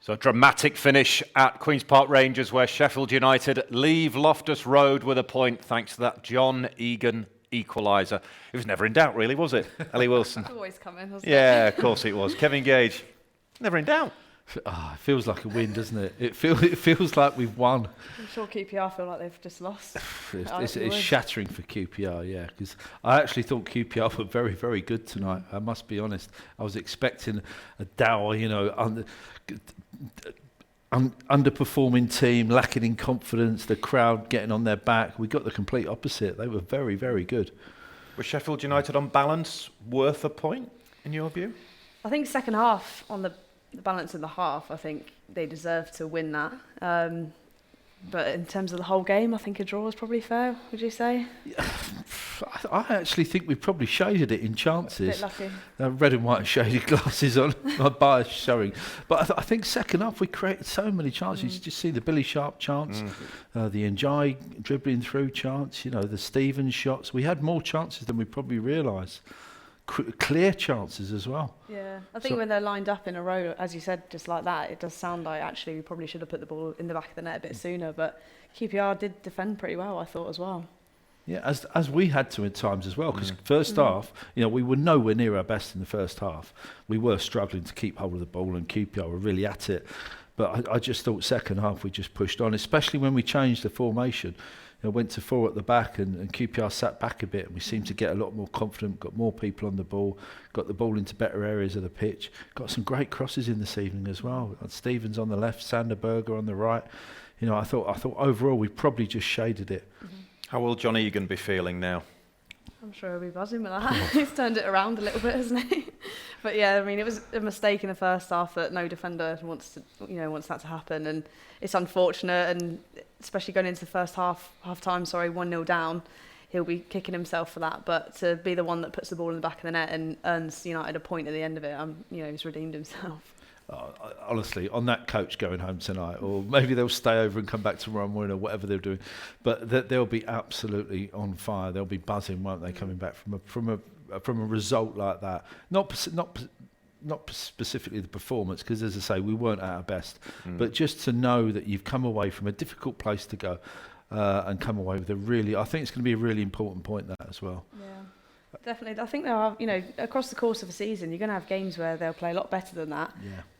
So a dramatic finish at Queen's Park Rangers, where Sheffield United leave Loftus Road with a point thanks to that John Egan equaliser. It was never in doubt, really, was it, Ellie Wilson? It's always coming, wasn't it? Yeah, of course it was. Kevin Gage, never in doubt. Oh, it feels like a win, doesn't it? It feels like we've won. I'm sure QPR feel like they've just lost. It's shattering for QPR, yeah, because I actually thought QPR were very, very good tonight. I must be honest. I was expecting a dour, underperforming team, lacking in confidence, the crowd getting on their back. We got the complete opposite. They were very, very good. Was Sheffield United on balance worth a point, in your view? I think second half, on the balance of the half, I think they deserve to win that. But in terms of the whole game, I think a draw is probably fair, would you say? I actually think we probably shaded it in chances. A bit lucky. Red and white shaded glasses on, my bias showing. But I think second half we created so many chances. You just see the Billy Sharp chance, the Njai dribbling through chance, the Stevens shots. We had more chances than we probably realised. Clear chances as well. Yeah, I think when they're lined up in a row, as you said, just like that, it does sound like actually we probably should have put the ball in the back of the net a bit sooner, but QPR did defend pretty well, I thought, as well. Yeah, as we had to at times as well, because first half, we were nowhere near our best in the first half. We were struggling to keep hold of the ball, and QPR were really at it. But I just thought second half we just pushed on, especially when we changed the formation. Went to 4 at the back and QPR sat back a bit, and we seemed to get a lot more confident, got more people on the ball, got the ball into better areas of the pitch, got some great crosses in this evening as well. Stevens on the left, Sander Berger on the right. I thought overall we probably just shaded it. How will John Egan be feeling now? I'm sure he'll be buzzing with that. He's turned it around a little bit, hasn't he? But yeah, I mean, it was a mistake in the first half that no defender wants that to happen, and it's unfortunate. And especially going into the first half time, 1-0 down, he'll be kicking himself for that. But to be the one that puts the ball in the back of the net and earns United a point at the end of it, he's redeemed himself. Honestly, on that coach going home tonight, or maybe they'll stay over and come back tomorrow morning or whatever they're doing, but they'll be absolutely on fire. They'll be buzzing, won't they, coming back from a result like that? Not specifically the performance, because as I say, we weren't at our best, but just to know that you've come away from a difficult place to go and come away with I think it's going to be a really important point, that as well. Yeah. Definitely. I think there are, across the course of a season, you're going to have games where they'll play a lot better than that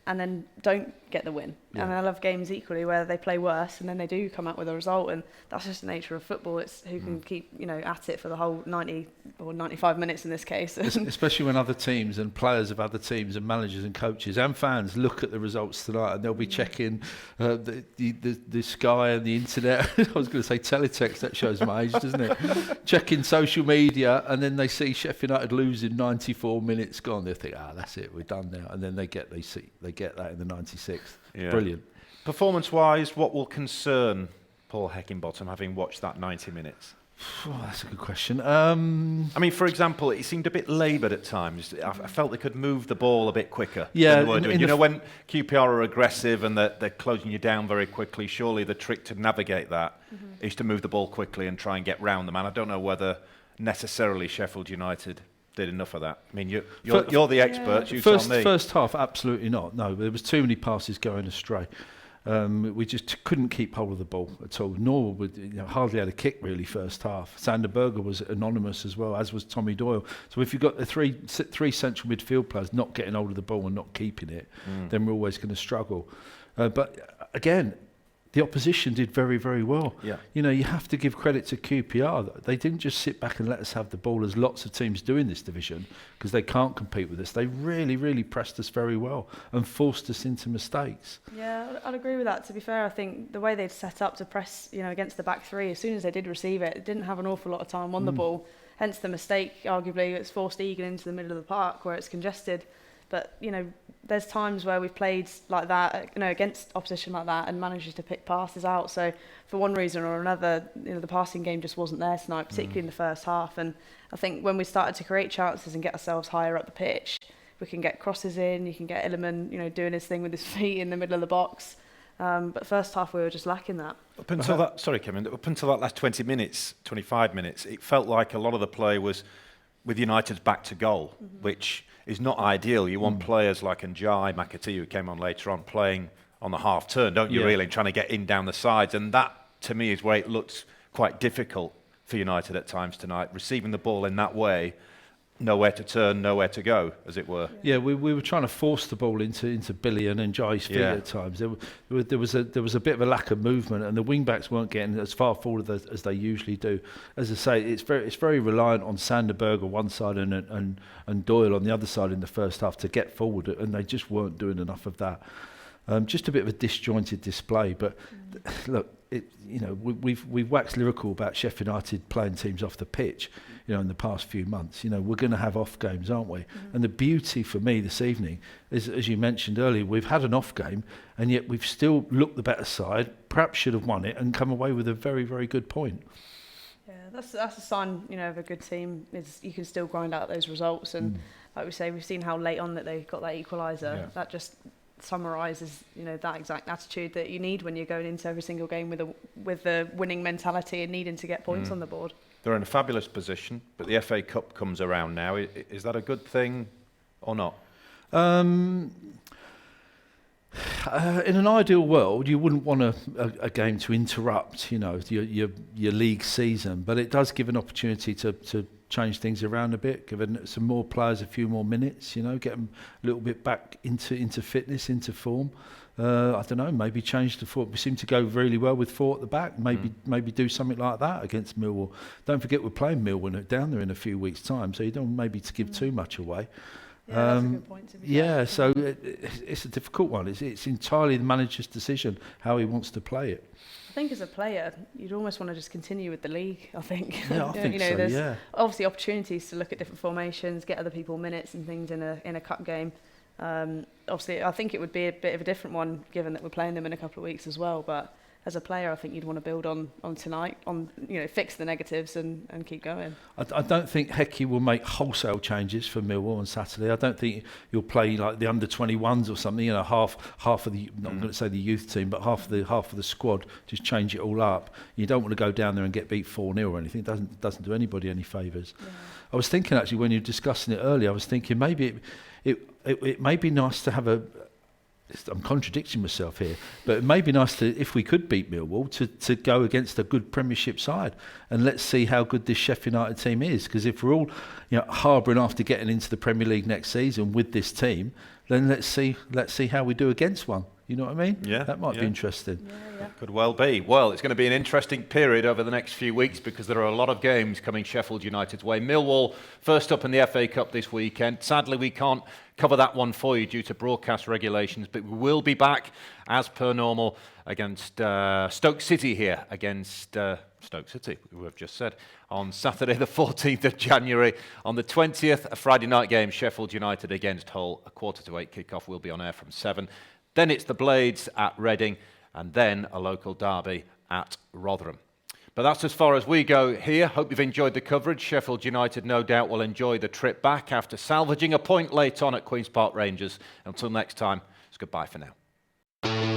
and then don't get the win. Yeah. And they'll have games equally where they play worse and then they do come out with a result, and that's just the nature of football. It's who can keep, at it for the whole 90 or 95 minutes in this case. Especially when other teams and players of other teams and managers and coaches and fans look at the results tonight, and they'll be checking the Sky and the internet. I was going to say teletext, that shows my age, doesn't it? Checking social media, and then they see Sheffield United losing 94 minutes gone. They think, that's it, we're done now. And then they get that in the 96th. Yeah. Brilliant. Performance-wise, what will concern Paul Heckingbottom, having watched that 90 minutes? Oh, that's a good question. For example, it seemed a bit laboured at times. I felt they could move the ball a bit quicker than they were doing. When QPR are aggressive and they're closing you down very quickly, surely the trick to navigate that is to move the ball quickly and try and get round them. And I don't know whether necessarily Sheffield United did enough of that. I mean, you're the experts. You tell me. First half, absolutely not. No, there was too many passes going astray. We just couldn't keep hold of the ball at all. Nor would hardly had a kick really first half. Sander Berger was anonymous as well, as was Tommy Doyle. So if you've got the three central midfield players not getting hold of the ball and not keeping it, then we're always going to struggle. But again, the opposition did very, very well. Yeah. You have to give credit to QPR. They didn't just sit back and let us have the ball, as lots of teams do in this division, because they can't compete with us. They really, really pressed us very well and forced us into mistakes. Yeah, I'd agree with that. To be fair, I think the way they'd set up to press, against the back three, as soon as they did receive it, didn't have an awful lot of time on the ball. Hence the mistake, arguably, it's forced Egan into the middle of the park where it's congested. But, there's times where we've played like that, against opposition like that, and managed to pick passes out. So for one reason or another, the passing game just wasn't there tonight, particularly in the first half. And I think when we started to create chances and get ourselves higher up the pitch, we can get crosses in, you can get Illiman, doing his thing with his feet in the middle of the box. But first half we were just lacking that. Up until that last 20 minutes, 25 minutes, it felt like a lot of the play was with United's back to goal, which is not ideal. You want players like Njai, McAtee, who came on later on, playing on the half turn, don't you, really, and trying to get in down the sides. And that, to me, is where it looks quite difficult for United at times tonight, receiving the ball in that way, nowhere to turn, nowhere to go, as it were. Yeah, we were trying to force the ball into Billy and Jai's feet at times. There was a bit of a lack of movement, and the wing backs weren't getting as far forward as they usually do. As I say, it's very reliant on Sanderberg on one side and Doyle on the other side in the first half to get forward, and they just weren't doing enough of that. Just a bit of a disjointed display, but look, we've waxed lyrical about Sheffield United playing teams off the pitch, in the past few months. We're going to have off games, aren't we? And the beauty for me this evening is, as you mentioned earlier, we've had an off game, and yet we've still looked the better side, perhaps should have won it, and come away with a very, very good point. Yeah, that's a sign, of a good team, is you can still grind out those results. And like we say, we've seen how late on that they got that equaliser. Yeah. That just summarises, that exact attitude that you need when you're going into every single game with the winning mentality and needing to get points on the board. They're in a fabulous position, but the FA Cup comes around now. Is that a good thing or not? In an ideal world, you wouldn't want a game to interrupt, your league season, but it does give an opportunity to change things around a bit, give some more players a few more minutes, get them a little bit back into fitness, into form. I don't know, maybe change the four. We seem to go really well with four at the back. Maybe do something like that against Millwall. Don't forget we're playing Millwall down there in a few weeks' time, so you don't maybe to give too much away. Yeah, that's a good point to be fair. So it's a difficult one. It's entirely the manager's decision how he wants to play it. I think as a player, you'd almost want to just continue with the league, I think. Yeah, I think so, there's obviously opportunities to look at different formations, get other people minutes and things in a cup game. Obviously, I think it would be a bit of a different one, given that we're playing them in a couple of weeks as well. But as a player, I think you'd want to build on tonight, fix the negatives and keep going. I don't think Hecky will make wholesale changes for Millwall on Saturday. I don't think you'll play like the under-21s or something. Half of the not going to say the youth team, but half of the squad. Just change it all up. You don't want to go down there and get beat 4-0 or anything. It doesn't do anybody any favours. Yeah. I was thinking actually when you were discussing it earlier, I was thinking maybe it may be nice to have I'm contradicting myself here, but it may be nice to, if we could beat Millwall, to go against a good Premiership side, and let's see how good this Sheffield United team is. Because if we're all, harbouring after getting into the Premier League next season with this team, then let's see how we do against one. You know what I mean? Yeah, that might be interesting. Yeah. Could well be. Well, it's going to be an interesting period over the next few weeks because there are a lot of games coming Sheffield United's way. Millwall first up in the FA Cup this weekend. Sadly, we can't cover that one for you due to broadcast regulations, but we will be back as per normal against Stoke City here, against Stoke City, we have just said, on Saturday the 14th of January. On the 20th, a Friday night game, Sheffield United against Hull, a 7:45 kickoff. Will be on air from 7. Then it's the Blades at Reading, and then a local derby at Rotherham. But that's as far as we go here. Hope you've enjoyed the coverage. Sheffield United no doubt will enjoy the trip back after salvaging a point late on at Queen's Park Rangers. Until next time, it's goodbye for now.